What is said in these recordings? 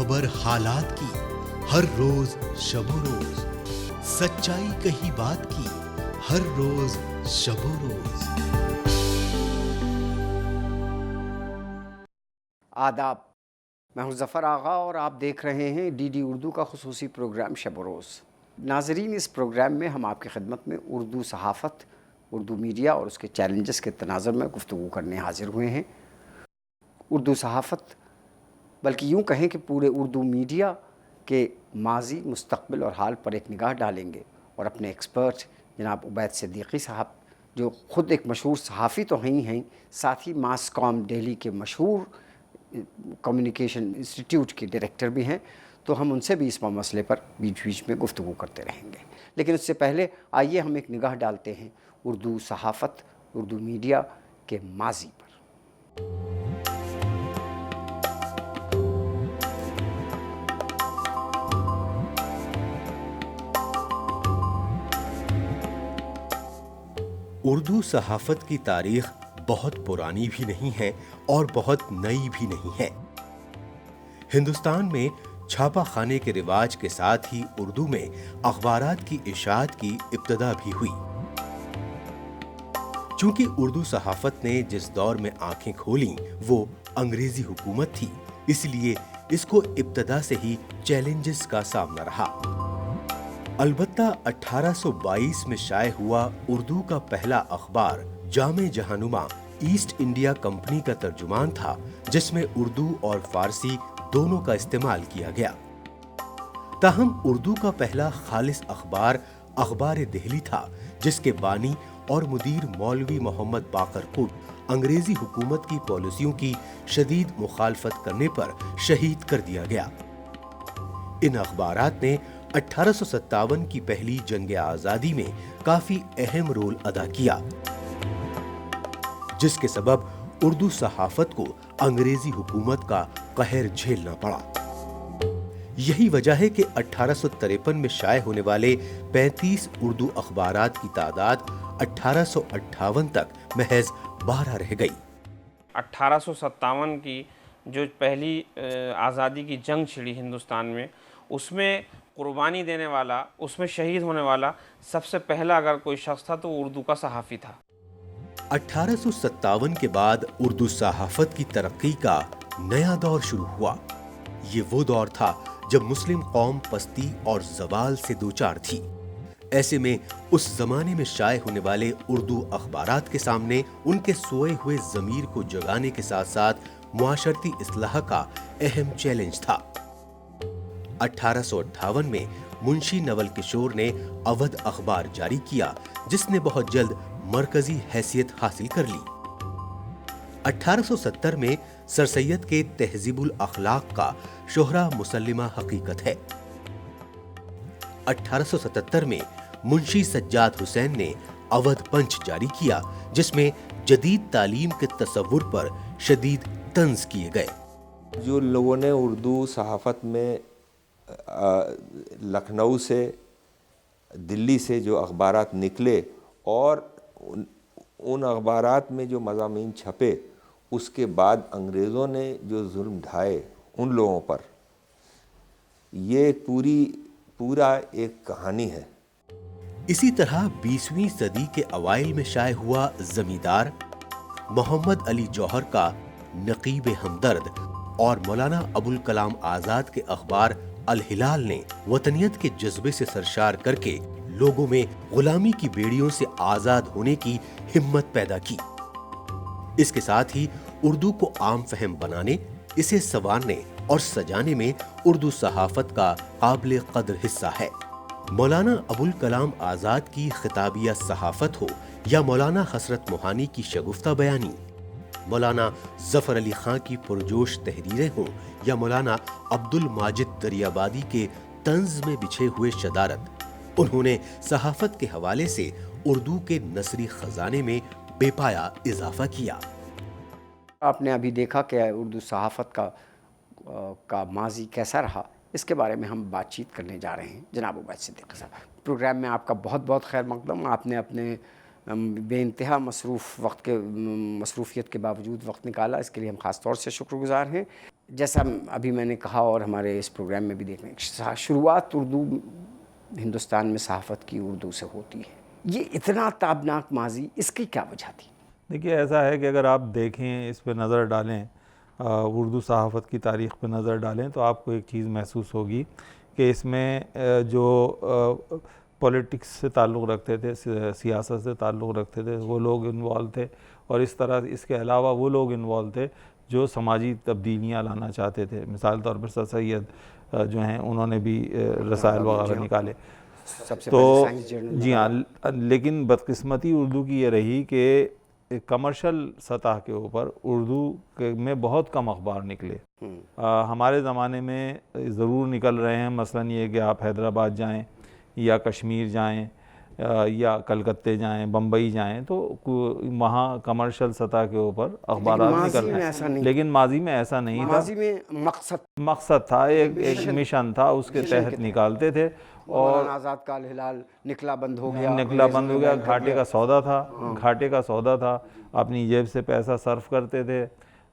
خبر حالات کی، ہر روز شب و روز سچائی کہی بات کی، ہر روز شب و روز۔ آداب، میں ہوں ظفر آغا اور آپ دیکھ رہے ہیں ڈی ڈی اردو کا خصوصی پروگرام شب و روز۔ ناظرین، اس پروگرام میں ہم آپ کی خدمت میں اردو صحافت، اردو میڈیا اور اس کے چیلنجز کے تناظر میں گفتگو کرنے حاضر ہوئے ہیں۔ اردو صحافت، بلکہ یوں کہیں کہ پورے اردو میڈیا کے ماضی، مستقبل اور حال پر ایک نگاہ ڈالیں گے، اور اپنے ایکسپرٹ جناب عبید صدیقی صاحب، جو خود ایک مشہور صحافی تو ہیں، ساتھ ہی ماس کام دہلی کے مشہور کمیونیکیشن انسٹیٹیوٹ کے ڈائریکٹر بھی ہیں، تو ہم ان سے بھی اس مسئلے پر بیچ بیچ میں گفتگو کرتے رہیں گے۔ لیکن اس سے پہلے آئیے ہم ایک نگاہ ڈالتے ہیں اردو صحافت، اردو میڈیا کے ماضی پر۔ اردو صحافت کی تاریخ بہت پرانی بھی نہیں ہے اور بہت نئی بھی نہیں ہے۔ ہندوستان میں چھاپا خانے کے رواج کے ساتھ ہی اردو میں اخبارات کی اشاعت کی ابتدا بھی ہوئی۔ چونکہ اردو صحافت نے جس دور میں آنکھیں کھولیں وہ انگریزی حکومت تھی، اس لیے اس کو ابتدا سے ہی چیلنجز کا سامنا رہا۔ البتہ 1822 میں شائع ہوا اردو کا پہلا اخبار جامع جہانما ایسٹ انڈیا کمپنی کا ترجمان تھا، جس میں اردو اور فارسی دونوں کا استعمال کیا گیا۔ تاہم اردو کا پہلا خالص اخبار اخبار دہلی تھا، جس کے بانی اور مدیر مولوی محمد باقر کوٹ انگریزی حکومت کی پالیسیوں کی شدید مخالفت کرنے پر شہید کر دیا گیا۔ ان اخبارات نے 1857 کی پہلی جنگ آزادی میں کافی اہم رول ادا کیا، جس کے سبب اردو صحافت کو انگریزی حکومت کا قہر جھیلنا پڑا۔ یہی وجہ ہے کہ 1853 میں شائع ہونے والے 35 اردو اخبارات کی تعداد 1858 تک محض 12 رہ گئی۔ 1857 کی جو پہلی آزادی کی جنگ چھڑی ہندوستان میں، اس میں قربانی دینے والا، اس میں شہید ہونے والا سب سے پہلا اگر کوئی شخص تھا تو اردو کا صحافی تھا۔ 1857 کے بعد اردو صحافت کی ترقی کا نیا دور شروع ہوا۔ یہ وہ دور تھا جب مسلم قوم پستی اور زوال سے دوچار تھی۔ ایسے میں اس زمانے میں شائع ہونے والے اردو اخبارات کے سامنے ان کے سوئے ہوئے ضمیر کو جگانے کے ساتھ ساتھ معاشرتی اصلاح کا اہم چیلنج تھا۔ 1858 میں منشی نول کشور نے اودھ اخبار جاری کیا، جس نے بہت جلد مرکزی حیثیت حاصل کر لی۔ 1870 میں سر سید کے تہذیب الاخلاق کا شہرہ مسلمہ حقیقت ہے۔ 1877 میں منشی سجاد حسین نے اودھ پنچ جاری کیا، جس میں جدید تعلیم کے تصور پر شدید طنز کیے گئے۔ جو لوگوں نے اردو صحافت میں لکھنؤ سے، دلی سے جو اخبارات نکلے اور ان اخبارات میں جو مضامین چھپے، اس کے بعد انگریزوں نے جو ظلم ڈھائے ان لوگوں پر، یہ پورا ایک کہانی ہے۔ اسی طرح 20ویں صدی کے اوائل میں شائع ہوا زمیندار، محمد علی جوہر کا نقیب ہمدرد اور مولانا ابوالکلام آزاد کے اخبار الہلال نے وطنیت کے جذبے سے سرشار کر کے لوگوں میں غلامی کی بیڑیوں سے آزاد ہونے کی ہمت پیدا کی۔ اس کے ساتھ ہی اردو کو عام فہم بنانے، اسے سنوارنے اور سجانے میں اردو صحافت کا قابل قدر حصہ ہے۔ مولانا ابوالکلام آزاد کی خطابیہ صحافت ہو یا مولانا حسرت موہانی کی شگفتہ بیانی، مولانا ظفر علی خان کی پرجوش تحریریں ہوں یا مولانا عبد الماجد دریابادی کے طنز میں بچھے ہوئے شدارت، انہوں نے صحافت کے حوالے سے اردو کے نثری خزانے میں بے پایا اضافہ کیا۔ آپ نے ابھی دیکھا کہ اردو صحافت کا ماضی کیسا رہا، اس کے بارے میں ہم بات چیت کرنے جا رہے ہیں جناب عبید صدیقی صاحب۔ پروگرام میں آپ کا بہت بہت خیر مقدم۔ آپ نے اپنے بے انتہا مصروفیت کے باوجود وقت نکالا، اس کے لیے ہم خاص طور سے شکر گزار ہیں۔ جیسا ابھی میں نے کہا اور ہمارے اس پروگرام میں بھی دیکھنے شروعات اردو ہندوستان میں صحافت کی اردو سے ہوتی ہے. یہ اتنا تابناک ماضی، اس کی کیا وجہ تھی؟ دیکھیے ایسا ہے کہ اگر آپ دیکھیں، اس پہ نظر ڈالیں، اردو صحافت کی تاریخ پہ نظر ڈالیں تو آپ کو ایک چیز محسوس ہوگی کہ اس میں جو پولیٹکس سے تعلق رکھتے تھے، سیاست سے تعلق رکھتے تھے، وہ لوگ انوالو تھے، اور اس طرح اس کے علاوہ وہ لوگ انوالو تھے جو سماجی تبدیلیاں لانا چاہتے تھے. مثال طور پر سر سید جو ہیں انہوں نے بھی رسائل وغیرہ نکالے. سب سے تو پہلے سائنس جرنل. جی ہاں، لیکن بدقسمتی اردو کی یہ رہی کہ کمرشل سطح کے اوپر اردو میں بہت کم اخبار نکلے. ہمارے زمانے میں ضرور نکل رہے ہیں، مثلا یہ کہ آپ حیدرآباد جائیں یا کشمیر جائیں یا کلکتے جائیں، بمبئی جائیں، تو وہاں کمرشل سطح کے اوپر اخبارات نکل رہے ہیں. لیکن ماضی میں ایسا نہیں تھا. ماضی میں مقصد تھا، ایک مشن تھا، اس کے تحت نکالتے تھے. اور آزاد کا الہلال نکلا بند ہو گیا، گھاٹے کا سودا تھا، گھاٹے کا سودا تھا، اپنی جیب سے پیسہ صرف کرتے تھے.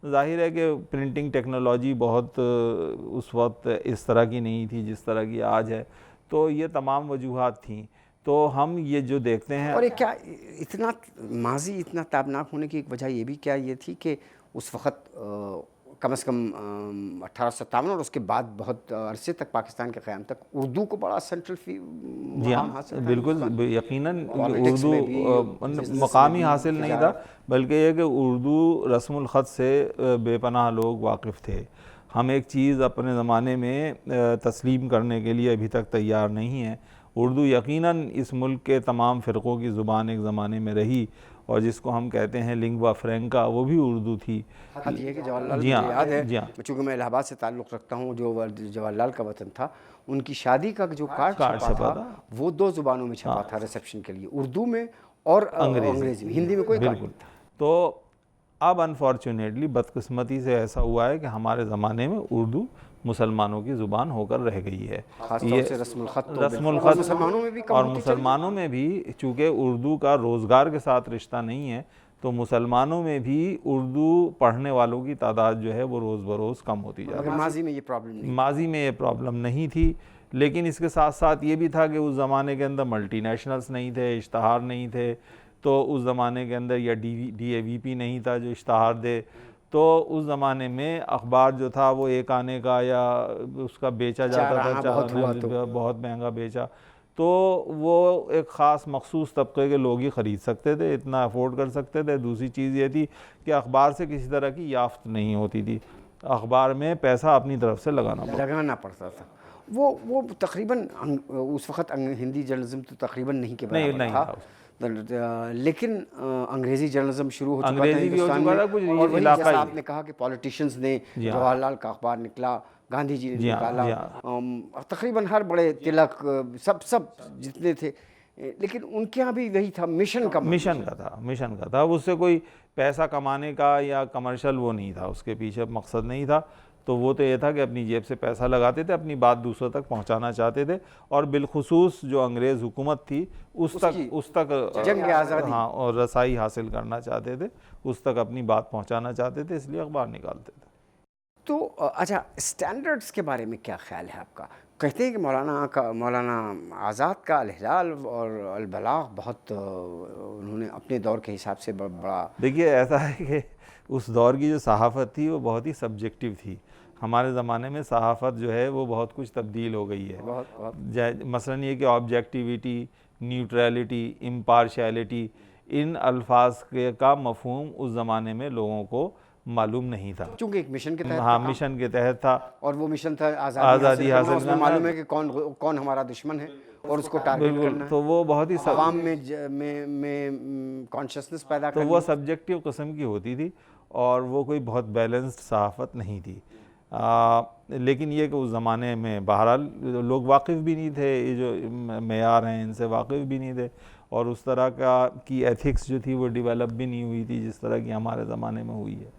ظاہر ہے کہ پرنٹنگ ٹیکنالوجی بہت اس وقت اس طرح کی نہیں تھی جس طرح کی آج ہے. تو یہ تمام وجوہات تھیں. تو ہم یہ جو دیکھتے ہیں، اور کیا اتنا ماضی اتنا تابناک ہونے کی ایک وجہ یہ بھی کیا یہ تھی کہ اس وقت کم از کم 1857 اور اس کے بعد بہت عرصے تک پاکستان کے قیام تک اردو کو بڑا سینٹرل مقام حاصل تھا. بالکل یقیناً اردو مقامی حاصل نہیں تھا، بلکہ یہ کہ اردو رسم الخط سے بے پناہ لوگ واقف تھے. ہم ایک چیز اپنے زمانے میں تسلیم کرنے کے لیے ابھی تک تیار نہیں ہیں. اردو یقیناً اس ملک کے تمام فرقوں کی زبان ایک زمانے میں رہی، اور جس کو ہم کہتے ہیں لنگوا فرینکا، وہ بھی اردو تھی. یہ کہ جواہر لال مجھے یاد ہے، چونکہ میں الہ آباد سے تعلق رکھتا ہوں، جو جواہر لال کا وطن تھا، ان کی شادی کا جو کارڈ چھپا تھا وہ 2 زبانوں میں چھپا تھا ریسیپشن کے لیے، اردو میں اور انگریزی میں. ہندی میں کوئی کارڈ نہیں تھا. تو اب انفارچونیٹلی بدقسمتی سے ایسا ہوا ہے کہ ہمارے زمانے میں اردو مسلمانوں کی زبان ہو کر رہ گئی ہے. یہ رسم الخط اور مسلمانوں میں بھی چونکہ اردو کا روزگار کے ساتھ رشتہ نہیں ہے، تو مسلمانوں میں بھی اردو پڑھنے والوں کی تعداد جو ہے وہ روز بروز کم ہوتی جا رہی ہے. ماضی میں یہ پرابلم نہیں تھی، لیکن اس کے ساتھ ساتھ یہ بھی تھا کہ اس زمانے کے اندر ملٹی نیشنلز نہیں تھے، اشتہار نہیں تھے. تو اس زمانے کے اندر یا ڈی اے وی پی نہیں تھا جو اشتہار دے. تو اس زمانے میں اخبار جو تھا وہ ایک آنے کا یا اس کا بیچا جاتا تھا، بہت مہنگا بیچا. تو وہ ایک خاص مخصوص طبقے کے لوگ ہی خرید سکتے تھے، اتنا افورڈ کر سکتے تھے. دوسری چیز یہ تھی کہ اخبار سے کسی طرح کی یافت نہیں ہوتی تھی، اخبار میں پیسہ اپنی طرف سے لگانا پڑتا تھا. وہ تقریباً اس وقت ہندی جرنلزم تو تقریباً نہیں کے برابر تھا، لیکن انگریزی جرنلزم شروع ہو چکا تھا ہندوستان میں. اور وہی جیسا آپ نے کہا کہ پولیٹیشنز نے، جواہر لال کا اخبار نکلا، گاندھی جی نے نکالا، تقریباً ہر بڑے تلک سب جتنے تھے، لیکن ان کے یہاں بھی وہی تھا، مشن کا تھا. اس سے کوئی پیسہ کمانے کا یا کمرشل وہ نہیں تھا، اس کے پیچھے مقصد نہیں تھا. تو وہ تو یہ تھا کہ اپنی جیب سے پیسہ لگاتے تھے، اپنی بات دوسروں تک پہنچانا چاہتے تھے، اور بالخصوص جو انگریز حکومت تھی اس تک جنگ آزادی اور رسائی حاصل کرنا چاہتے تھے، اس تک اپنی بات پہنچانا چاہتے تھے، اس لیے اخبار نکالتے تھے. تو اچھا، اسٹینڈرڈز کے بارے میں کیا خیال ہے آپ کا؟ کہتے ہیں کہ مولانا آزاد کا الہلال اور البلاغ بہت انہوں نے اپنے دور کے حساب سے بڑا. دیکھیے ایسا ہے کہ اس دور کی جو صحافت تھی وہ بہت ہی سبجیکٹیو تھی. ہمارے زمانے میں صحافت جو ہے وہ بہت کچھ تبدیل ہو گئی ہے. مثلا یہ کہ آبجیکٹیویٹی، نیوٹریلٹی، امپارشیلٹی، ان الفاظ کا مفہوم اس زمانے میں لوگوں کو معلوم نہیں تھا، چونکہ ایک مشن کے تحت مشن کے تحت تھا، اور وہ مشن تھا آزادی حاصل کرنا. معلوم ہے کہ کون ہمارا دشمن ہے اور اس کو ٹارگٹ کرنا ہے. تو وہ بہت ہی عوام میں کانشسنس پیدا کرنا. تو وہ سبجیکٹیو قسم کی ہوتی تھی، اور وہ کوئی بہت بیلنسڈ صحافت نہیں تھی. لیکن یہ کہ اس زمانے میں بہرحال لوگ واقف بھی نہیں تھے، یہ جو معیار ہیں ان سے واقف بھی نہیں تھے، اور اس طرح کی ایتھکس جو تھی وہ ڈیولپ بھی نہیں ہوئی تھی جس طرح کی ہمارے زمانے میں ہوئی ہے.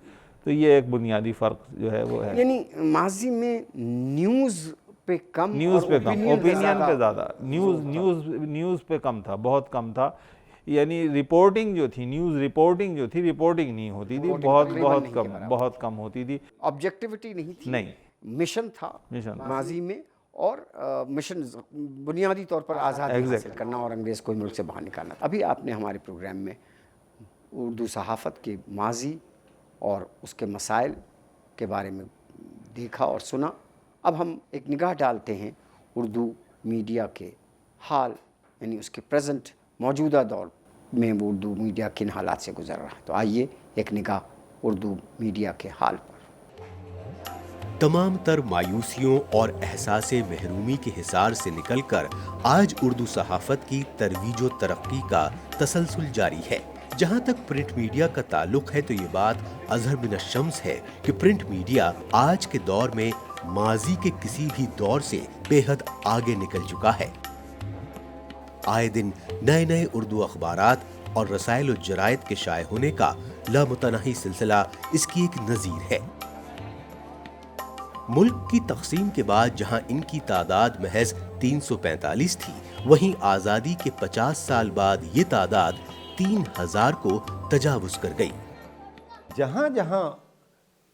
تو یہ ایک بنیادی فرق جو ہے وہ ہے. یعنی ماضی میں نیوز پہ کم، اوپینین پہ زیادہ. نیوز پہ کم تھا، بہت کم تھا. یعنی رپورٹنگ جو تھی، نیوز رپورٹنگ جو تھی، رپورٹنگ نہیں ہوتی تھی، بہت کم ہوتی تھی. آبجیکٹیوٹی نہیں تھی. نہیں، مشن تھا ماضی میں، اور مشن بنیادی طور پر آزادی حاصل کرنا اور انگریز کو ملک سے باہر نکالنا. ابھی آپ نے ہمارے پروگرام میں اردو صحافت کے ماضی اور اس کے مسائل کے بارے میں دیکھا اور سنا. اب ہم ایک نگاہ ڈالتے ہیں اردو میڈیا کے حال، یعنی اس کے پریزنٹ موجودہ دور میں وہ اردو میڈیا کن حالات سے گزر رہا ہے. تو آئیے ایک نگاہ اردو میڈیا کے حال پر. تمام تر مایوسیوں اور احساس محرومی کے حصار سے نکل کر آج اردو صحافت کی ترویج و ترقی کا تسلسل جاری ہے. جہاں تک پرنٹ میڈیا کا تعلق ہے تو یہ بات اظہر من الشمس ہے کہ پرنٹ میڈیا آج کے دور میں ماضی کے کسی بھی دور سے بے حد آگے نکل چکا ہے. آئے دن نئے نئے اردو اخبارات اور رسائل و جرائد کے شائع ہونے کا لامتناہی سلسلہ اس کی ایک نظیر ہے. ملک کی تقسیم کے بعد جہاں ان کی تعداد محض 345 تھی، وہیں آزادی کے 50 سال بعد یہ تعداد 3000 کو تجاوز کر گئی. جہاں جہاں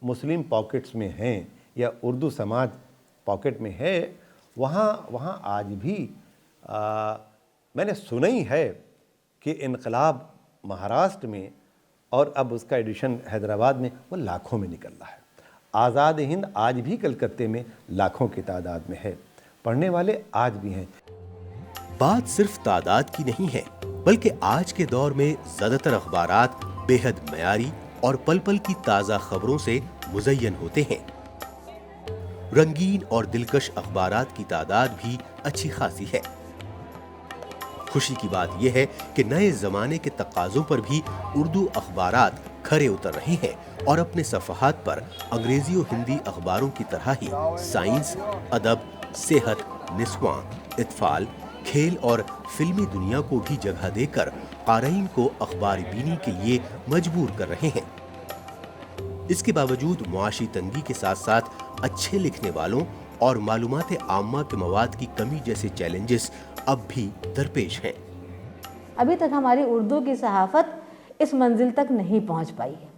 مسلم پاکٹس میں ہیں یا اردو سماج پاکٹ میں ہے، وہاں آج بھی میں نے سنا ہی ہے کہ انقلاب مہاراشٹر میں اور اب اس کا ایڈیشن حیدرآباد میں وہ لاکھوں میں نکل رہا ہے. آزاد ہند آج بھی کلکتے میں لاکھوں کی تعداد میں ہے. پڑھنے والے آج بھی ہیں. بات صرف تعداد کی نہیں ہے، بلکہ آج کے دور میں زیادہ تر اخبارات بے حد معیاری اور پل پل کی تازہ خبروں سے مزین ہوتے ہیں. رنگین اور دلکش اخبارات کی تعداد بھی اچھی خاصی ہے. خوشی کی بات یہ ہے کہ نئے زمانے کے تقاضوں پر بھی اردو اخبارات کھرے اتر رہے ہیں اور اپنے صفحات پر انگریزی و ہندی اخباروں کی طرح ہی سائنس، ادب، صحت، نسواں، اطفال، کھیل اور فلمی دنیا کو بھی جگہ دے کر قارئین کو اخبار بینی کے لیے مجبور کر رہے ہیں. اس کے باوجود معاشی تنگی کے ساتھ ساتھ اچھے لکھنے والوں اور معلومات عامہ کے مواد کی کمی جیسے چیلنجز اب بھی درپیش ہیں. ابھی تک ہماری اردو کی صحافت اس منزل تک نہیں پہنچ پائی ہے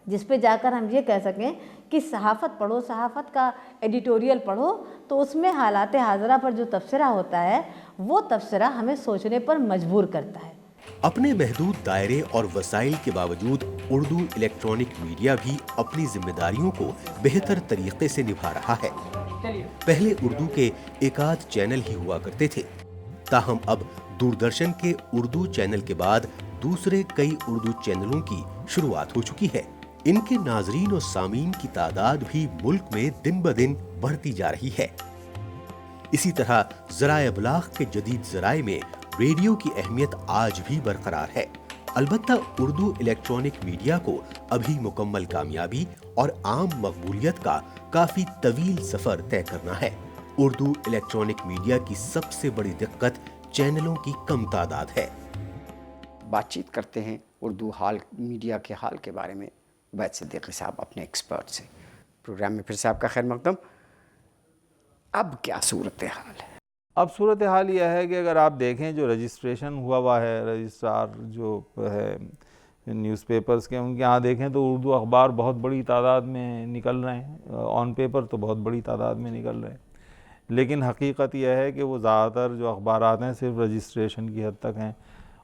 جس پہ جا کر ہم یہ کہہ سکیں کہ صحافت پڑھو، صحافت کا ایڈیٹوریل پڑھو تو اس میں حالات حاضرہ پر جو تبصرہ ہوتا ہے وہ تبصرہ ہمیں سوچنے پر مجبور کرتا ہے. اپنے محدود دائرے اور وسائل کے باوجود اردو الیکٹرانک میڈیا بھی اپنی ذمہ داریوں کو بہتر طریقے سے نبھا رہا ہے. پہلے اردو کے ایک آدھ چینل ہی ہوا کرتے تھے، تاہم اب دوردرشن کے اردو چینل کے بعد دوسرے کئی اردو چینلوں کی شروعات ہو چکی ہے. ان کے ناظرین و سامعین کی تعداد بھی ملک میں دن بدن بڑھتی جا رہی ہے. اسی طرح ذرائع ابلاغ کے جدید ذرائع میں ریڈیو کی اہمیت آج بھی برقرار ہے. البتہ اردو الیکٹرانک میڈیا کو ابھی مکمل کامیابی اور عام مقبولیت کا کافی طویل سفر طے کرنا ہے. اردو الیکٹرانک میڈیا کی سب سے بڑی دقت چینلوں کی کم تعداد ہے. بات چیت کرتے ہیں اردو حال میڈیا کے حال کے بارے میں عبید صدیقی صاحب اپنے ایکسپرٹ سے. پروگرام میں پھر سے آپ کا خیر مقدم. اب کیا صورتحال ہے؟ اب صورتحال یہ ہے کہ اگر آپ دیکھیں جو رجسٹریشن ہوا ہے، رجسٹرار جو ہے نیوز پیپرز کے، ان کے یہاں دیکھیں تو اردو اخبار بہت بڑی تعداد میں نکل رہے ہیں. آن پیپر تو بہت بڑی تعداد میں نکل رہے ہیں، لیکن حقیقت یہ ہے کہ وہ زیادہ تر جو اخبارات ہیں صرف رجسٹریشن کی حد تک ہیں،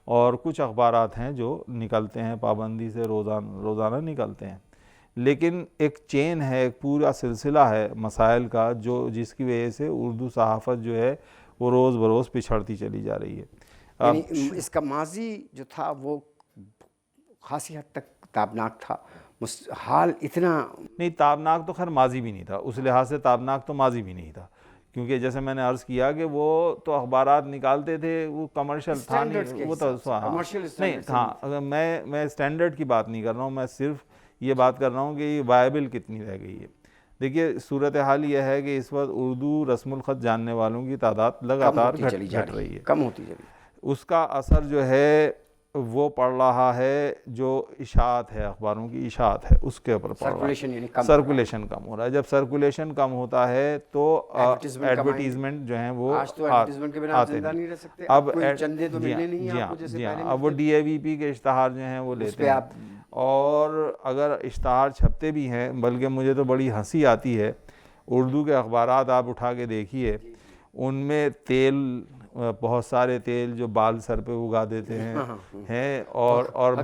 اور کچھ اخبارات ہیں جو نکلتے ہیں پابندی سے روزانہ نکلتے ہیں. لیکن ایک چین ہے، ایک پورا سلسلہ ہے مسائل کا جس کی وجہ سے اردو صحافت جو ہے وہ روز بروز پچھڑتی چلی جا رہی ہے. یعنی اس کا ماضی جو تھا وہ خاصی حد تک تابناک تھا. حال اتنا نہیں تابناک تو خیر ماضی بھی نہیں تھا، اس لحاظ سے تابناک تو ماضی بھی نہیں تھا، کیونکہ جیسے میں نے عرض کیا کہ وہ تو اخبارات نکالتے تھے، وہ کمرشل تھا نہیں، وہ تو نہیں تھا. میں اسٹینڈرڈ کی بات نہیں کر رہا ہوں، میں صرف یہ بات کر رہا ہوں کہ یہ وائبل کتنی رہ گئی ہے. دیکھیے صورتحال یہ ہے کہ اس وقت اردو رسم الخط جاننے والوں کی تعداد لگاتار گھٹ رہی ہے، کم ہوتی جا رہی ہے. اس کا اثر جو ہے وہ پڑھ رہا ہے جو اشاعت ہے، اخباروں کی اشاعت ہے، اس کے اوپر پڑھ رہا ہے. سرکولیشن کم ہو رہا ہے. جب سرکولیشن کم ہوتا ہے تو ایڈورٹیزمنٹ جو ہیں وہ آتے نہیں. اب جی ہاں اب وہ ڈی اے وی پی کے اشتہار جو ہیں وہ لیتے ہیں، اور اگر اشتہار چھپتے بھی ہیں، بلکہ مجھے تو بڑی ہنسی آتی ہے، اردو کے اخبارات آپ اٹھا کے دیکھیے، ان میں تیل، بہت سارے تیل جو بال سر پہ اگا دیتے ہیں اور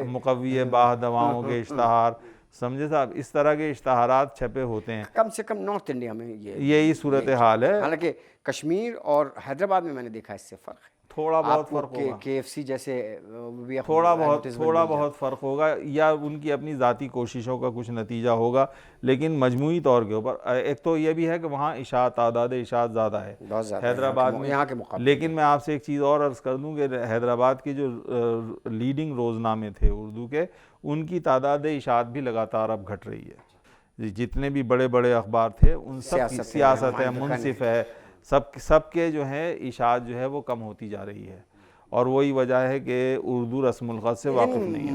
مقوی باہ دواؤں کے اشتہار، سمجھے صاحب، اس طرح کے اشتہارات چھپے ہوتے ہیں. کم سے کم نارتھ انڈیا میں یہی صورتحال ہے. حالانکہ کشمیر اور حیدرآباد میں نے دیکھا اس سے فرق ہے، تھوڑا بہت فرق ہوگا، کے ایف سی جیسے تھوڑا بہت فرق ہوگا، یا ان کی اپنی ذاتی کوششوں کا کچھ نتیجہ ہوگا، لیکن مجموعی طور کے اوپر ایک تو یہ بھی ہے کہ وہاں تعداد اشاعت زیادہ ہے حیدرآباد میں یہاں کے مقابلے. لیکن میں آپ سے ایک چیز اور عرض کر دوں کہ حیدرآباد کے جو لیڈنگ روزنامے تھے اردو کے، ان کی تعداد اشاعت بھی لگاتار اب گھٹ رہی ہے. جتنے بھی بڑے بڑے اخبار تھے ان سب کی سیاست ہے، منصف ہے، سب کے جو ہے اشاعت جو ہے وہ کم ہوتی جا رہی ہے، اور وہی وجہ ہے کہ اردو رسم الخط سے واقف نہیں ہے.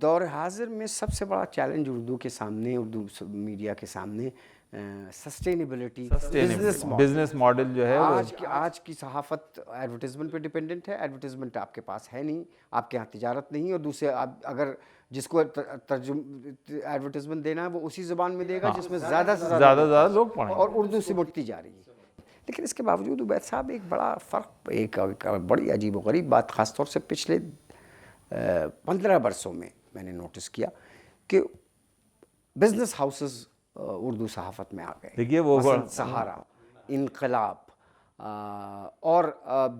دور حاضر میں سب سے بڑا چیلنج اردو کے سامنے، اردو میڈیا کے سامنے سسٹینیبلٹی، بزنس ماڈل جو ہے. آج کی صحافت ایڈورٹیزمنٹ پہ ڈیپینڈنٹ ہے. ایڈورٹیزمنٹ آپ کے پاس ہے نہیں، آپ کے ہاں تجارت نہیں، اور دوسرے اگر جس کو ایڈورٹیزمنٹ دینا ہے وہ اسی زبان میں دے گا جس میں زیادہ سے زیادہ لوگ پڑھیں، اور اردو سے مٹتی جا رہی ہے. لیکن اس کے باوجود عبید صاحب ایک بڑا فرق، ایک بڑی عجیب و غریب بات خاص طور سے پچھلے 15 برسوں میں نے نوٹس کیا کہ بزنس ہاؤسز اردو صحافت میں آ گئے. دیکھیے وہ سہارا، انقلاب، اور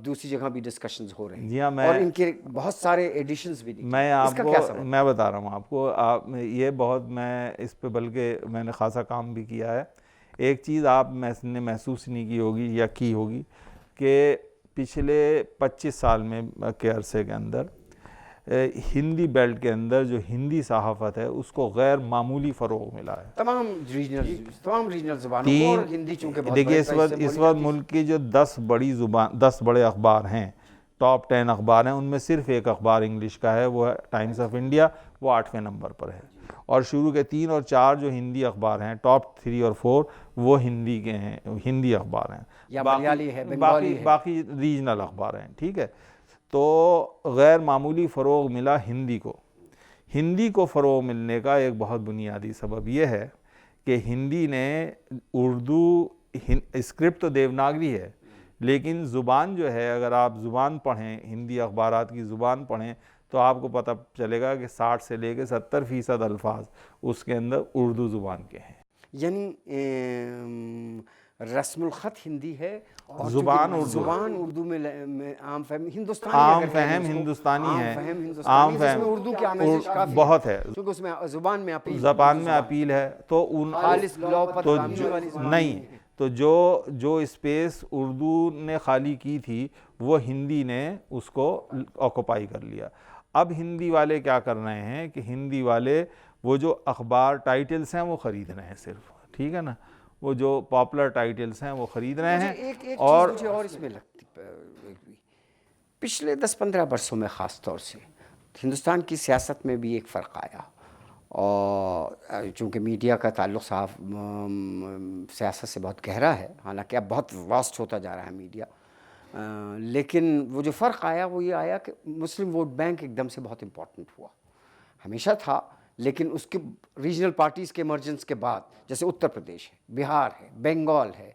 دوسری جگہ بھی ڈسکشنز ہو رہے ہیں، اور ان کے بہت سارے ایڈیشنز بھی. میں بتا رہا ہوں آپ کو، یہ بہت، میں اس پہ بلکہ میں نے خاصا کام بھی کیا ہے. ایک چیز آپ نے محسوس نہیں کی ہوگی یا کی ہوگی کہ پچھلے 25 سال میں کے عرصے کے اندر ہندی بیلٹ کے اندر جو ہندی صحافت ہے اس کو غیر معمولی فروغ ملا ہے. تمام ریجنل زبانوں کو، اور ہندی چونکہ بہت دیکھیے اس وقت ملک کی جو 10 بڑے اخبار ہیں، ٹاپ 10 اخبار ہیں، ان میں صرف ایک اخبار انگلش کا ہے، وہ ہے ٹائمز آف انڈیا، وہ 8ویں نمبر پر ہے. اور شروع کے 3 اور 4 جو ہندی اخبار ہیں، ٹاپ 3 اور 4 وہ ہندی کے ہیں، ہندی اخبار ہیں، یا ملیالی ہے، بنگالی ہے، باقی ریجنل اخبار ہیں. ٹھیک ہے، تو غیر معمولی فروغ ملا ہندی کو. ہندی کو فروغ ملنے کا ایک بہت بنیادی سبب یہ ہے کہ ہندی نے اردو، اسکرپٹ تو دیوناگری ہے، لیکن زبان جو ہے، اگر آپ زبان پڑھیں، ہندی اخبارات کی زبان پڑھیں، تو آپ کو پتہ چلے گا کہ 60 سے لے کے 70% الفاظ اس کے اندر اردو زبان کے ہیں. یعنی رسم الخط ہندی ہے، اور زبان اردو میں عام فہم ہندوستانی ہے، عام فہم اردو کی آمیزش کافی بہت ہے، کیونکہ اس میں زبان میں اپیل ہے. تو خالص نہیں، تو جو اسپیس اردو نے خالی کی تھی وہ ہندی نے اس کو آکوپائی کر لیا. اب ہندی والے کیا کر رہے ہیں کہ ہندی والے وہ جو اخبار ٹائٹلز ہیں وہ خرید رہے ہیں صرف. ٹھیک ہے نا، وہ جو پاپولر ٹائٹلز ہیں وہ خرید رہے ہیں. اور اس میں لگتی پچھلے 10-15 برسوں میں خاص طور سے ہندوستان کی سیاست میں بھی ایک فرق آیا، اور چونکہ میڈیا کا تعلق سیاست سے بہت گہرا ہے، حالانکہ اب بہت واسٹ ہوتا جا رہا ہے میڈیا، لیکن وہ جو فرق آیا وہ یہ آیا کہ مسلم ووٹ بینک ایک دم سے بہت امپورٹنٹ ہوا. ہمیشہ تھا، لیکن اس کے ریجنل پارٹیز کے ایمرجنس کے بعد، جیسے اتر پردیش ہے، بہار ہے، بنگال ہے،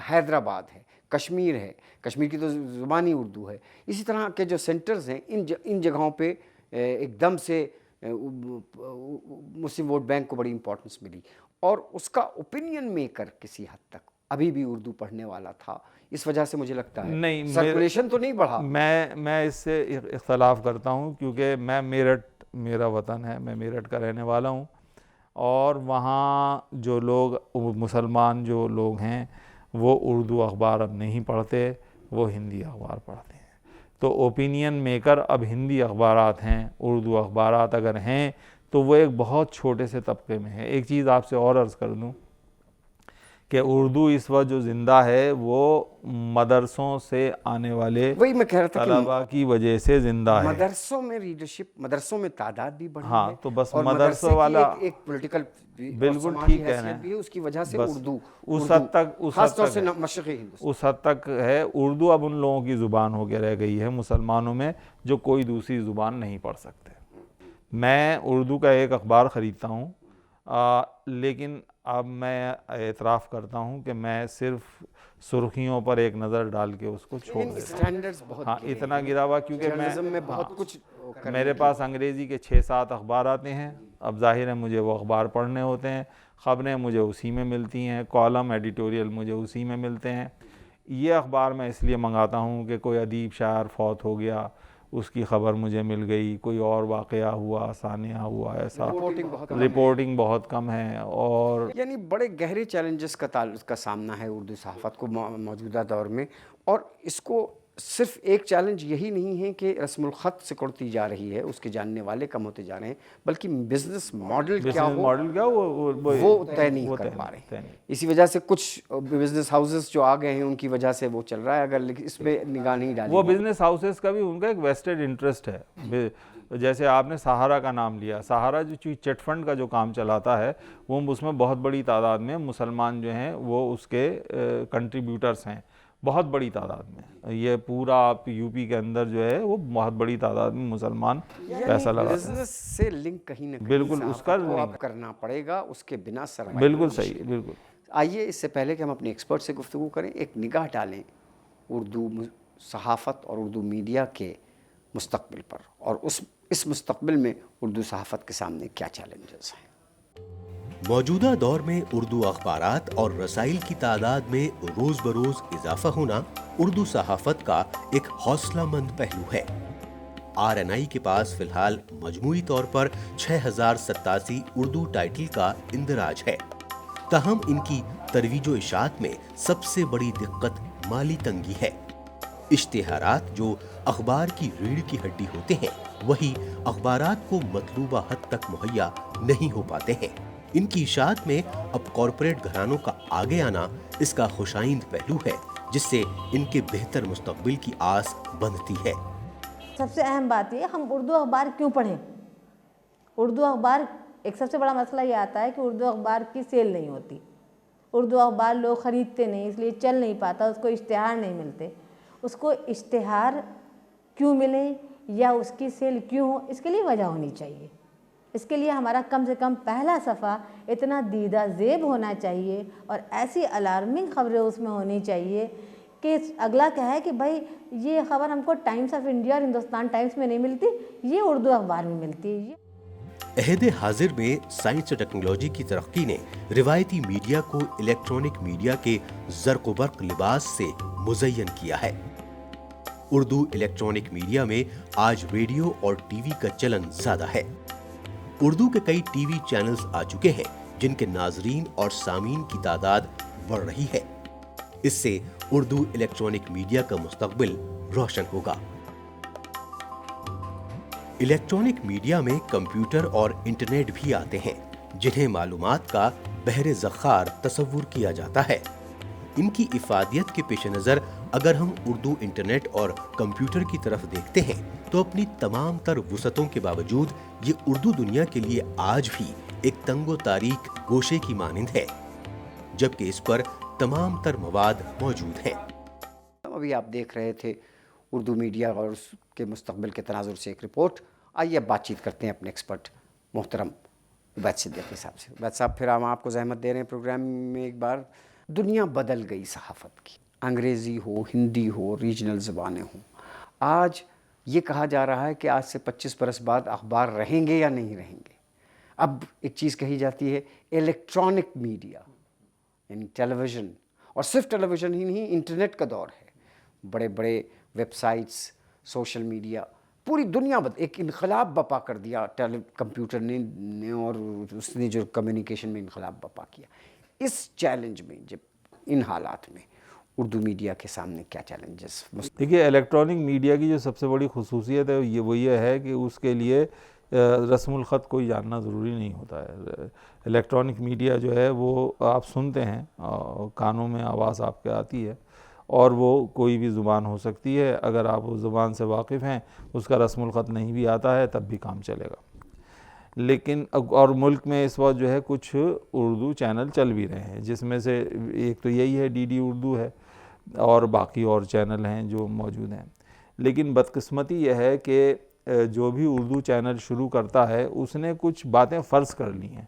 حیدرآباد ہے، کشمیر ہے، کشمیر کی تو زبانی اردو ہے، اسی طرح کے جو سینٹرز ہیں، ان جگہوں پہ ایک دم سے مسلم ووٹ بینک کو بڑی امپورٹنس ملی، اور اس کا اوپینین میکر کسی حد تک ابھی بھی اردو پڑھنے والا تھا. اس وجہ سے مجھے لگتا ہے نہیں، سرکولیشن تو نہیں بڑھا. میں اس سے اختلاف کرتا ہوں، کیونکہ میں میرٹھ میرا وطن ہے، میں میرٹھ کا رہنے والا ہوں، اور وہاں جو لوگ مسلمان جو لوگ ہیں وہ اردو اخبار اب نہیں پڑھتے، وہ ہندی اخبار پڑھتے ہیں. تو اوپینین میکر اب ہندی اخبارات ہیں. اردو اخبارات اگر ہیں تو وہ ایک بہت چھوٹے سے طبقے میں ہے. ایک چیز آپ سے اور عرض کر دوں کہ اردو اس وقت جو زندہ ہے وہ مدرسوں سے آنے والے وہی میں کہہ رہا تھا کہ طلباء کی وجہ سے زندہ ہے. مدرسوں میں ریڈرشپ، مدرسوں میں تعداد بھی بڑھی ہاں ہے، تو بس اور مدرسوں مدرسے کی والا ایک پولیٹیکل بالکل ٹھیک کہہ رہے ہیں، اس کی وجہ سے بس اردو اس حد تک خاص طور سے مشرقی ہندوستان اس حد تک ہے. اردو اب ان لوگوں کی زبان ہو کے رہ گئی ہے مسلمانوں میں جو کوئی دوسری زبان نہیں پڑھ سکتے. میں اردو کا ایک اخبار خریدتا ہوں، لیکن اب میں اعتراف کرتا ہوں کہ میں صرف سرخیوں پر ایک نظر ڈال کے اس کو چھوڑ دیتا ہوں. اسٹینڈرڈز بہت ہاں اتنا گرا ہوا، کیونکہ جرنلزم میں بہت کچھ میرے پاس انگریزی کے 6-7 اخبار آتے ہیں. اب ظاہر ہے مجھے وہ اخبار پڑھنے ہوتے ہیں، خبریں مجھے اسی میں ملتی ہیں، کالم ایڈیٹوریل مجھے اسی میں ملتے ہیں. یہ اخبار میں اس لیے منگاتا ہوں کہ کوئی ادیب شاعر فوت ہو گیا، اس کی خبر مجھے مل گئی، کوئی اور واقعہ ہوا، سانحہ ہوا، ایسا رپورٹنگ بہت کم ہے. اور یعنی بڑے گہرے چیلنجز کا سامنا ہے اردو صحافت کو موجودہ دور میں. اور اس کو صرف ایک چیلنج یہی نہیں ہے کہ رسم الخط سکڑتی جا رہی ہے، اس کے جاننے والے کم ہوتے جا رہے ہیں، بلکہ بزنس ماڈل کیا وہ طے نہیں کر پا رہے ہیں. اسی وجہ سے کچھ بزنس ہاؤسز جو آ گئے ہیں ان کی وجہ سے وہ چل رہا ہے. اگر اس پہ نگاہ نہیں ڈالی، وہ بزنس ہاؤسز کا بھی ان کا ایک ویسٹڈ انٹرسٹ ہے. جیسے آپ نے سہارا کا نام لیا، سہارا جو چٹ فنڈ کا جو کام چلاتا ہے وہ اس میں بہت بڑی تعداد میں مسلمان جو ہیں وہ اس کے کنٹریبیوٹرز ہیں، بہت بڑی تعداد میں. یہ پورا آپ یو پی کے اندر جو ہے وہ بہت بڑی تعداد میں مسلمان پیسہ لگاتے ہیں. بزنس سے لنک کہیں نہ کہیں بالکل اس کا آپ کرنا پڑے گا، اس کے بنا سرمایہ. بالکل صحیح، بالکل. آئیے اس سے پہلے کہ ہم اپنے ایکسپرٹ سے گفتگو کریں، ایک نگاہ ڈالیں اردو صحافت اور اردو میڈیا کے مستقبل پر، اور اس مستقبل میں اردو صحافت کے سامنے کیا چیلنجز ہیں. موجودہ دور میں اردو اخبارات اور رسائل کی تعداد میں روز بروز اضافہ ہونا اردو صحافت کا ایک حوصلہ مند پہلو ہے. RNI کے پاس فی الحال مجموعی طور پر 6087 اردو ٹائٹل کا اندراج ہے. تاہم ان کی ترویج و اشاعت میں سب سے بڑی دقت مالی تنگی ہے. اشتہارات جو اخبار کی ریڑھ کی ہڈی ہوتے ہیں وہی اخبارات کو مطلوبہ حد تک مہیا نہیں ہو پاتے ہیں. ان کی اشاعت میں اب کارپوریٹ گھرانوں کا آگے آنا اس کا خوشائند پہلو ہے، جس سے ان کے بہتر مستقبل کی آس بندھتی ہے. سب سے اہم بات یہ ہم اردو اخبار کیوں پڑھیں. اردو اخبار ایک سب سے بڑا مسئلہ یہ آتا ہے کہ اردو اخبار کی سیل نہیں ہوتی. اردو اخبار لوگ خریدتے نہیں، اس لیے چل نہیں پاتا، اس کو اشتہار نہیں ملتے. اس کو اشتہار کیوں ملے یا اس کی سیل کیوں ہو، اس کے لیے وجہ ہونی چاہیے. اس کے لیے ہمارا کم سے کم پہلا صفحہ اتنا دیدہ زیب ہونا چاہیے اور ایسی الارمنگ خبریں اس میں ہونی چاہیے کہ اگلا کہا ہے کہ بھائی یہ خبر ہم کو ٹائمز آف انڈیا اور ہندوستان ٹائمز میں نہیں ملتی، یہ اردو اخبار میں ملتی ہے. عہد حاضر میں سائنس اور ٹیکنالوجی کی ترقی نے روایتی میڈیا کو الیکٹرانک میڈیا کے زرق و برق لباس سے مزین کیا ہے. اردو الیکٹرانک میڈیا میں آج ریڈیو اور ٹی وی کا چلن زیادہ ہے. اردو کے کئی ٹی وی چینلز آ چکے ہیں جن کے ناظرین اور سامعین کی تعداد بڑھ رہی ہے. اس سے اردو الیکٹرانک میڈیا کا مستقبل روشن ہوگا. الیکٹرانک میڈیا میں کمپیوٹر اور انٹرنیٹ بھی آتے ہیں جنہیں معلومات کا بحر زخار تصور کیا جاتا ہے. ان کی افادیت کے پیش نظر اگر ہم اردو انٹرنیٹ اور کمپیوٹر کی طرف دیکھتے ہیں تو اپنی تمام تر وسعتوں کے باوجود یہ اردو دنیا کے لیے آج بھی ایک تنگ و تاریک گوشے کی مانند ہے، جبکہ اس پر تمام تر مواد موجود ہیں. ابھی آپ دیکھ رہے تھے اردو میڈیا اور اس کے مستقبل کے تناظر سے ایک رپورٹ. آئیے اب بات چیت کرتے ہیں اپنے ایکسپرٹ محترم عبید صدیقی صاحب سے. عبید صاحب پھر ہم آپ کو زحمت دے رہے ہیں پروگرام میں. ایک بار دنیا بدل گئی صحافت کی، انگریزی ہو، ہندی ہو، ریجنل زبانیں ہوں. آج یہ کہا جا رہا ہے کہ آج سے 25 برس بعد اخبار رہیں گے یا نہیں رہیں گے. اب ایک چیز کہی جاتی ہے الیکٹرانک میڈیا، یعنی ٹیلی ویژن، اور صرف ٹیلی ویژن ہی نہیں، انٹرنیٹ کا دور ہے. بڑے بڑے ویب سائٹس، سوشل میڈیا، پوری دنیا ایک انقلاب بپا کر دیا کمپیوٹر نے اور اس نے جو کمیونیکیشن میں انقلاب بپا کیا. اس چیلنج میں، جب ان حالات میں اردو میڈیا کے سامنے کیا چیلنجز؟ دیکھیے الیکٹرانک میڈیا کی جو سب سے بڑی خصوصیت ہے وہ یہ ہے کہ اس کے لیے رسم الخط کوئی جاننا ضروری نہیں ہوتا ہے. الیکٹرانک میڈیا جو ہے وہ آپ سنتے ہیں، کانوں میں آواز آپ کے آتی ہے، اور وہ کوئی بھی زبان ہو سکتی ہے. اگر آپ اس زبان سے واقف ہیں، اس کا رسم الخط نہیں بھی آتا ہے، تب بھی کام چلے گا. لیکن اور ملک میں اس وقت جو ہے کچھ اردو چینل چل بھی رہے ہیں، جس میں سے ایک تو یہی ہے ڈی ڈی اردو ہے، اور باقی اور چینل ہیں جو موجود ہیں. لیکن بدقسمتی یہ ہے کہ جو بھی اردو چینل شروع کرتا ہے اس نے کچھ باتیں فرض کر لی ہیں.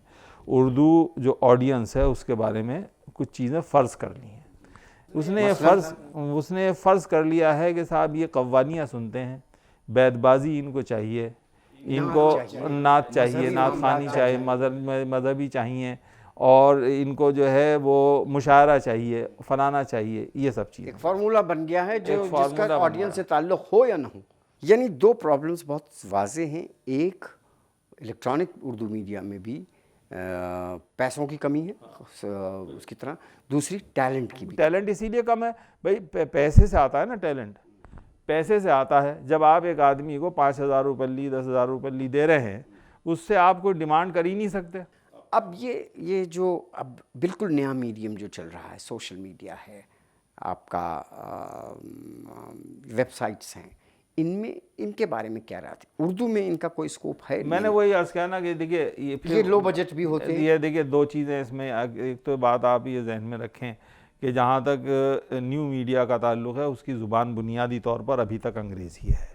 اردو جو آڈینس ہے اس کے بارے میں کچھ چیزیں فرض کر لی ہیں. اس نے یہ فرض کر لیا ہے کہ صاحب یہ قوالیاں سنتے ہیں، بیت بازی ان کو چاہیے، ان کو نعت چاہیے، نعت خوانی چاہیے، مذہبی چاہیے، اور ان کو جو ہے وہ مشاعرہ چاہیے، فلانا چاہیے. یہ سب چیزیں ایک فارمولہ بن گیا ہے جو جس کا آڈینس سے تعلق ہو یا نہ ہو. یعنی دو پرابلمز بہت واضح ہیں. ایک الیکٹرانک اردو میڈیا میں بھی پیسوں کی کمی ہے اس کی طرح، دوسری ٹیلنٹ کی بھی. ٹیلنٹ اسی لیے کم ہے بھائی، پیسے سے آتا ہے نا ٹیلنٹ، پیسے سے آتا ہے. جب آپ ایک آدمی کو 5,000 روپے لی، 10,000 روپے لی دے رہے ہیں، اس سے آپ کوئی ڈیمانڈ کر ہی نہیں سکتے. اب یہ جو اب بالکل نیا میڈیم جو چل رہا ہے، سوشل میڈیا ہے، آپ کا ویب سائٹس ہیں، ان کے بارے میں کیا رہا تھا؟ اردو میں ان کا کوئی اسکوپ ہے؟ میں نے وہی عرض کیا نا کہ دیکھیے یہ لو بجٹ بھی ہوتے ہیں. یہ دیکھیے دو چیزیں اس میں، ایک تو بات آپ یہ ذہن میں رکھیں کہ جہاں تک نیو میڈیا کا تعلق ہے، اس کی زبان بنیادی طور پر ابھی تک انگریزی ہے.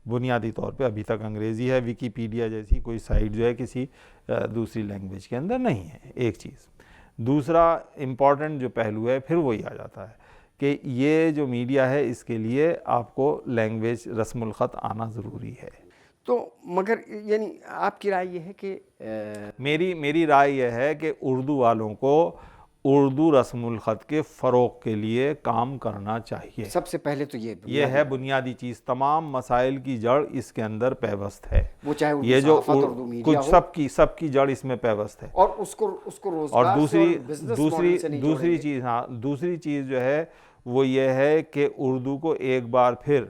بنیادی طور پہ ابھی تک انگریزی ہے. ویکیپیڈیا جیسی کوئی سائٹ جو ہے کسی دوسری لینگویج کے اندر نہیں ہے. ایک چیز. دوسرا امپورٹنٹ جو پہلو ہے پھر وہی آ جاتا ہے کہ یہ جو میڈیا ہے اس کے لیے آپ کو لینگویج رسم الخط آنا ضروری ہے. تو مگر یعنی آپ کی رائے یہ ہے کہ میری رائے یہ ہے کہ اردو والوں کو اردو رسم الخط کے فروغ کے لیے کام کرنا چاہیے. سب سے پہلے تو یہ ہے بنیادی چیز. تمام مسائل کی جڑ اس کے اندر پیوست ہے. وہ چاہے یہ جو اردو میڈیا ہو، سب کی جڑ اس میں پیوست ہے. اور اس کو روزگار اور دوسری چیز جو ہے وہ یہ ہے کہ اردو کو ایک بار پھر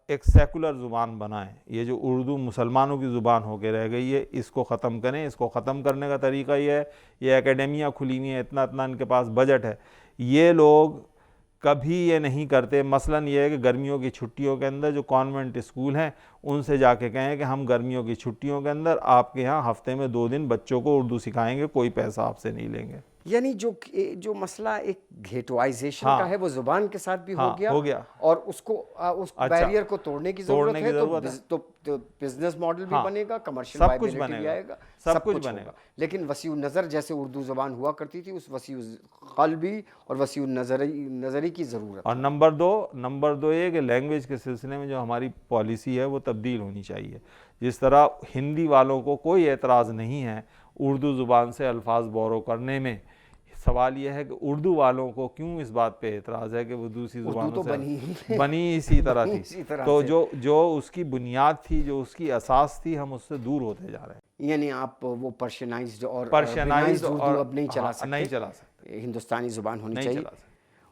ایک سیکولر زبان بنائیں. یہ جو اردو مسلمانوں کی زبان ہو کے رہ گئی ہے، اس کو ختم کریں. اس کو ختم کرنے کا طریقہ یہ ہے، یہ اکیڈمیاں کھلی ہوئی ہیں، اتنا ان کے پاس بجٹ ہے. یہ لوگ کبھی یہ نہیں کرتے. مثلاً یہ ہے کہ گرمیوں کی چھٹیوں کے اندر جو کانوینٹ اسکول ہیں ان سے جا کے کہیں کہ ہم گرمیوں کی چھٹیوں کے اندر آپ کے ہاں ہفتے میں 2 دن بچوں کو اردو سکھائیں گے، کوئی پیسہ آپ سے نہیں لیں گے. یعنی جو مسئلہ ایک گھیٹوائزیشن کا ہے وہ زبان کے ساتھ بھی ہو گیا اور اس بیریئر کو توڑنے کی ضرورت ہے. تو بزنس ماڈل بھی بنے گا، کمرشل وائبلٹی بھی آئے گا، سب کچھ بنے گا. لیکن وسیع النظر جیسے اردو زبان ہوا کرتی تھی، اس وسیع قلبی اور وسیع نظری کی ضرورت. اور نمبر دو یہ کہ لینگویج کے سلسلے میں جو ہماری پالیسی ہے وہ تبدیل ہونی چاہیے. جس طرح ہندی والوں کو کوئی اعتراض نہیں ہے اردو زبان سے الفاظ بورو کرنے میں، سوال یہ ہے کہ اردو والوں کو کیوں اس بات پہ اعتراض ہے کہ وہ دوسری زبانوں سے بنی اسی طرح تھی. تو جو اس کی بنیاد تھی، جو اس کی اساس تھی، ہم اس سے دور ہوتے جا رہے ہیں. یعنی آپ وہ پرشینائزڈ اور اردو اب نہیں چلا سکتے. ہندوستانی زبان ہونی چاہیے.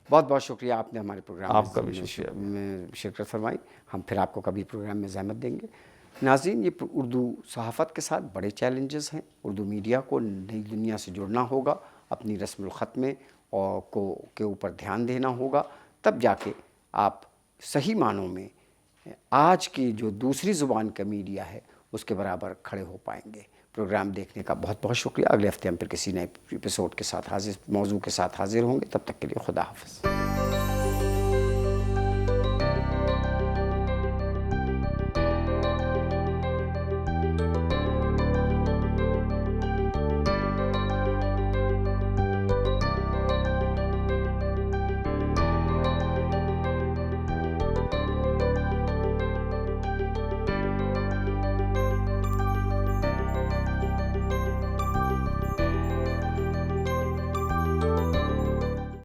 بہت بہت شکریہ، آپ نے ہمارے پروگرام آپ کا بھی شکریہ میں شرکت فرمائی. ہم پھر آپ کو کبھی پروگرام میں زحمت دیں گے. ناظرین، یہ اردو صحافت کے ساتھ بڑے چیلنجز ہیں. اردو میڈیا کو نئی دنیا سے جڑنا ہوگا، اپنی رسم الخط میں کے اوپر دھیان دینا ہوگا، تب جا کے آپ صحیح معنوں میں آج کی جو دوسری زبان کا میڈیا ہے اس کے برابر کھڑے ہو پائیں گے. پروگرام دیکھنے کا بہت بہت شکریہ. اگلے ہفتے ہم پھر کسی نئے ایپیسوڈ کے ساتھ موضوع کے ساتھ حاضر ہوں گے. تب تک کے لیے خدا حافظ.